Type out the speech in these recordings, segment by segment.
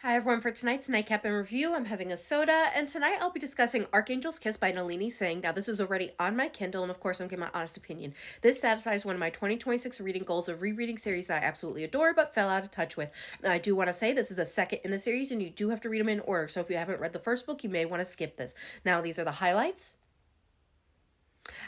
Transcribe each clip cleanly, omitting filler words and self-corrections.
Hi everyone, for tonight's Nightcap and review, I'm having a soda, and tonight I'll be discussing Archangel's Kiss by Nalini Singh. Now, this is already on my Kindle, and of course, I'm giving my honest opinion. This satisfies one of my 2026 reading goals of rereading series that I absolutely adore, but fell out of touch with. Now, I do want to say this is the second in the series, and you do have to read them in order, so if you haven't read the first book, you may want to skip this. Now, these are the highlights.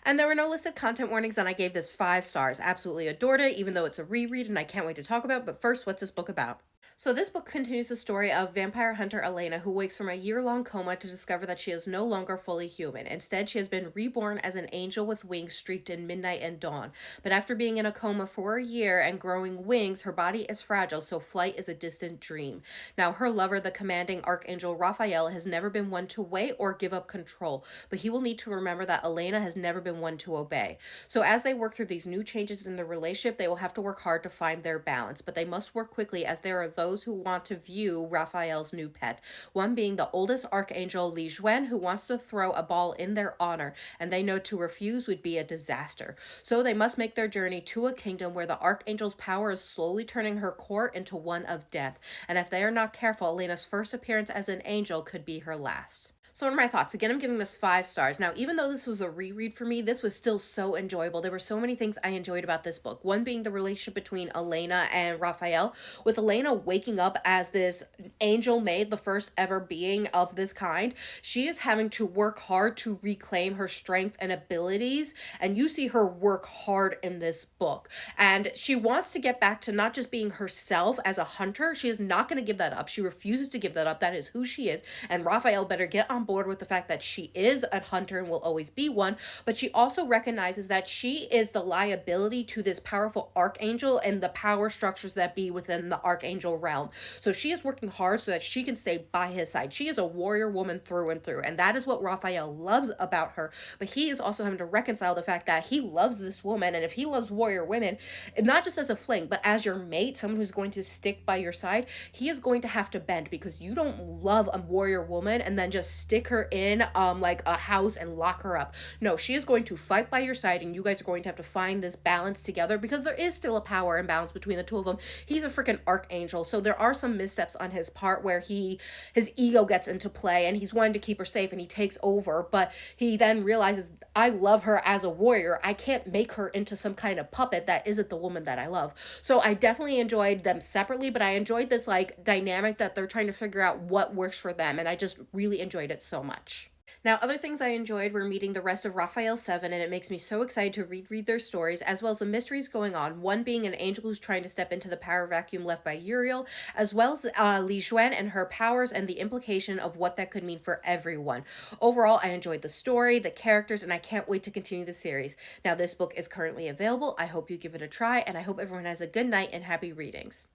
And there were no listed content warnings, and I gave this 5 stars. Absolutely adored it, even though it's a reread, and I can't wait to talk about it. But first, what's this book about? So, this book continues the story of vampire hunter Elena, who wakes from a year-long coma to discover that she is no longer fully human. Instead, she has been reborn as an angel with wings streaked in midnight and dawn. But after being in a coma for a year and growing wings, her body is fragile, so flight is a distant dream. Now, her lover, the commanding Archangel Raphael, has never been one to wait or give up control, but he will need to remember that Elena has never been one to obey. So, as they work through these new changes in the relationship, they will have to work hard to find their balance, but they must work quickly as there are those who want to view Raphael's new pet. One being the oldest archangel, Li Juan, who wants to throw a ball in their honor, and they know to refuse would be a disaster. So they must make their journey to a kingdom where the archangel's power is slowly turning her court into one of death. And if they are not careful, Elena's first appearance as an angel could be her last. So, what are my thoughts? Again, I'm giving this 5 stars. Now, even though this was a reread for me, this was still so enjoyable. There were so many things I enjoyed about this book. One being the relationship between Elena and Raphael, with Elena waking up as this angel maid, the first ever being of this kind. She is having to work hard to reclaim her strength and abilities, and you see her work hard in this book. And she wants to get back to not just being herself as a hunter. She is not going to give that up. She refuses to give that up. That is who she is. And Raphael better get on board with the fact that she is a hunter and will always be one, but she also recognizes that she is the liability to this powerful archangel and the power structures that be within the archangel realm. So she is working hard so that she can stay by his side. She is a warrior woman through and through, and that is what Raphael loves about her. But he is also having to reconcile the fact that he loves this woman, and if he loves warrior women, not just as a fling, but as your mate, someone who's going to stick by your side, he is going to have to bend, because you don't love a warrior woman and then just stick her in like a house and lock her up. No, she is going to fight by your side, and you guys are going to have to find this balance together, because there is still a power imbalance between the two of them. He's a freaking archangel, so there are some missteps on his part where his ego gets into play, and he's wanting to keep her safe, and he takes over, but he then realizes, I love her as a warrior. I can't make her into some kind of puppet that isn't the woman that I love. So I definitely enjoyed them separately, but I enjoyed this like dynamic that they're trying to figure out what works for them, and I just really enjoyed it so much. Now, other things I enjoyed were meeting the rest of Raphael's Seven, and it makes me so excited to reread their stories, as well as the mysteries going on. One being an angel who's trying to step into the power vacuum left by Uriel, as well as Li Juan and her powers and the implication of what that could mean for everyone. Overall, I enjoyed the story, the characters, and I can't wait to continue the series. Now, this book is currently available. I hope you give it a try, and I hope everyone has a good night and happy readings.